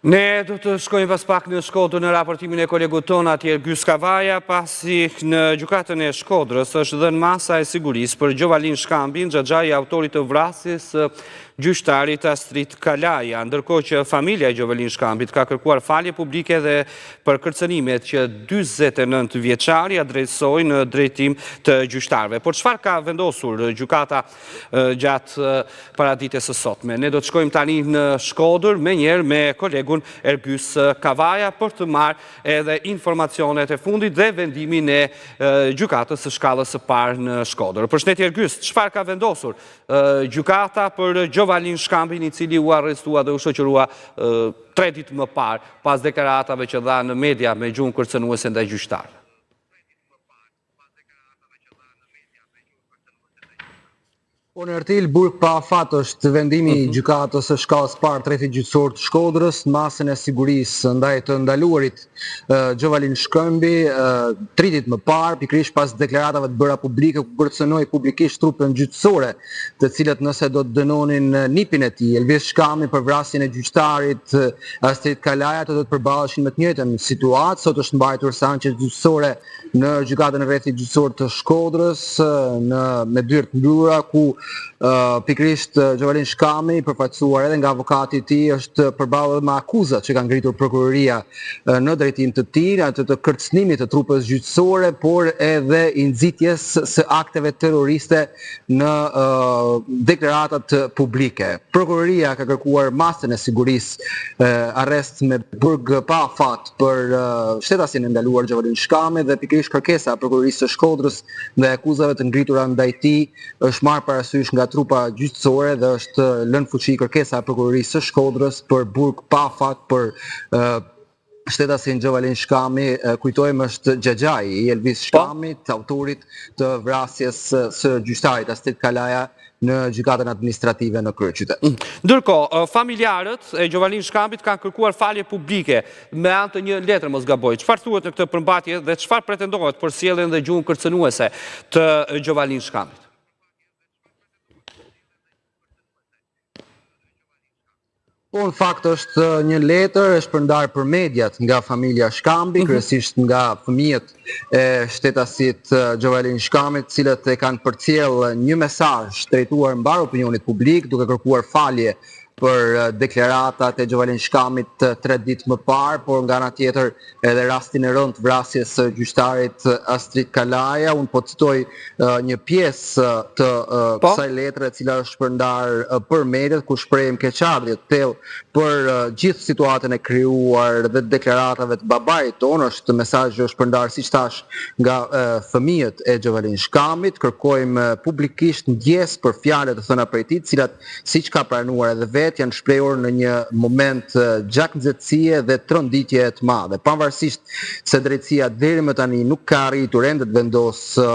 Ne do të shkojmë pas pak në Shkodër në raportimin e kolegut ton atje Ergjys Kavaja, pasi në gjykatën e Shkodrës është dhënë masa e sigurisë për Gjovalin Shkambin, xhaxhai i autorit të vrasjes gjyqtarit Astrid Kalaja, ndërkohë që familja e Gjovalin Shkambit ka kërkuar falje publike dhe për kërcënimet që 49 vjeçari adresoi në drejtim të gjyqtarëve. Por çfarë ka vendosur gjykata gjatë paraditës së sotme? Ne do të shkojmë tani në Shkodër menjëherë me kolegun Ergjys Kavaja për të marrë edhe informacionet e fundit dhe vendimin e gjykatës së shkallës së parë në Shkodër. Përshëndetje Ergjys, çfarë ka vendosur gjykata për Gjovalin Shkambin, i cili u arrestua dhe u shoqërua 3 ditë më parë pas deklaratave që dha në media me gjuhën kërcënuese ndaj gjyqtarëve? Po në Ertil, burg pa afat është vendimi i gjykatës së shkallës parë tretit gjyqësor të Shkodrës, masën e sigurisë ndaj të ndaluarit Gjovalin Shkëmbi 3 ditë më parë, pikërisht pas deklaratave të bëra publike ku kërcënoi publikisht trupën gjyqësore, të cilët nëse do të dënonin nipin e tij, Elvis Shkambin, për vrasjen e gjyqtarit Astrid Kalaja, do të përballeshin me të njëjtën situatë. Sot është mbajtur seancë gjyqësore në gjykatën e rrethit gjyqësor të Shkodrës me dyert mbyllura, ku pikërisht Gjovalin Shkambi, përfaqësuar edhe nga avokati i tij, është përballur me akuzat që ka ngritur prokuroria në drejtim të tij, atë të kërcënimit të trupës gjyqësore, por edhe i nxitjes së akteve terroriste në deklaratat publike. Prokuroria ka kërkuar masën e sigurisë, arrest me burg pa afat për shtetasin e ndaluar Gjovalin Shkambi, dhe pikërisht kërkesa e prokurorisë së Shkodrës dhe akuzave të ngritura ndaj tij është marrë parasysh nga trupa gjyqësore dhe është lënë fuqi kërkesa e prokurorisë së Shkodrës për burg pa afat për shtetasin Gjovalin Shkambi. Kujtojmë, është xhaxhai i Elvis Shkambit, autorit të vrasjes së gjyqtarit Astrid Kalaja në gjykatën administrative në kryeqytet. Ndërkohë, familjarët e Gjovalin Shkambit kanë kërkuar falje publike me anë të një letre, mos gaboj. Çfarë thuhet në këtë përmbajtje dhe çfarë pretendohet për sjelljen dhe gjuhën kërcënuese të Gjovalin Shkambit? Po në fakt është një letër e shpërndarë për mediat nga familja Shkambi, kryesisht nga fëmijët e shtetasit Gjovalin Shkambit, cilët e kanë përcjell një mesazh drejtuar mbar opinionit publik, duke kërkuar falje për deklaratat e Gjovalin Shkambit 3 ditë më parë, por nga ana tjetër edhe rastin e rënd vrasjes së gjyqtarit Astrid Kalaja. Unë po citoj një pjesë të kësaj letre, e cila është shpërndarë për mediat, ku shprehim keqardhje të thellë për gjithë situatën e krijuar dhe deklaratave të babait tonë. Është mesazhi është shpërndarë, siç thash, nga fëmijët e Gjovalin Shkambit. Kërkojmë publikisht ndjes për fjalët e thëna prej tij, të cilat, siç ka pranuar edhe vetë, janë shprehur në një moment gjaknxetësie dhe tronditje të madhe. Pavarësisht se drejtësia deri më tani nuk ka arritur ende të vendosë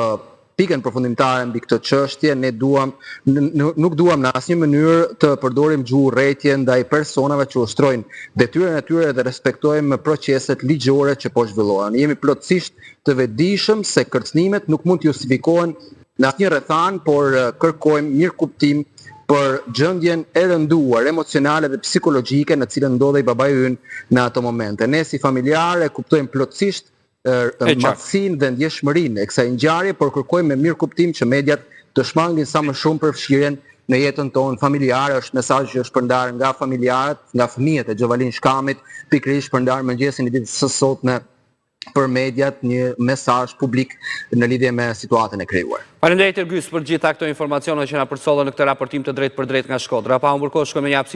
pikën përfundimtare mbi këtë çështje, ne nuk duam në asnjë mënyrë të përdorim gjuhë urrëtie ndaj personave që ushtrojnë detyrën e tyre dhe respektojmë proceset ligjore që po zhvillohen. Jemi plotësisht të vetëdijshëm se kërcënimet nuk mund të justifikohen në asnjë rrethan, por kërkojmë mirëkuptim për gjendjen e rënduar emocionale dhe psikologjike në cilën ndodhej babai ynë në ato momente. Ne si familjarë kuptojmë plotësisht madhësinë dhe ndjeshmërinë e kësaj ngjarje, por kërkojmë me mirëkuptim që mediat të shmangin sa më shumë përfshirjen në jetën tonë familjare. Është mesazh që është shpërndarë nga familjarët, nga fëmijët e Gjovalin Shkambit, pikërisht shpërndarë mëngjesin e ditës së sotme për mediat, një mesazh publik në lidhje me situatën e krijuar. Faleminderit Ergjys për gjitha këto informacione që na përsollën në këtë raportim të drejtë për drejtë nga Shkodra. Pa humbur kohë, shkojmë në një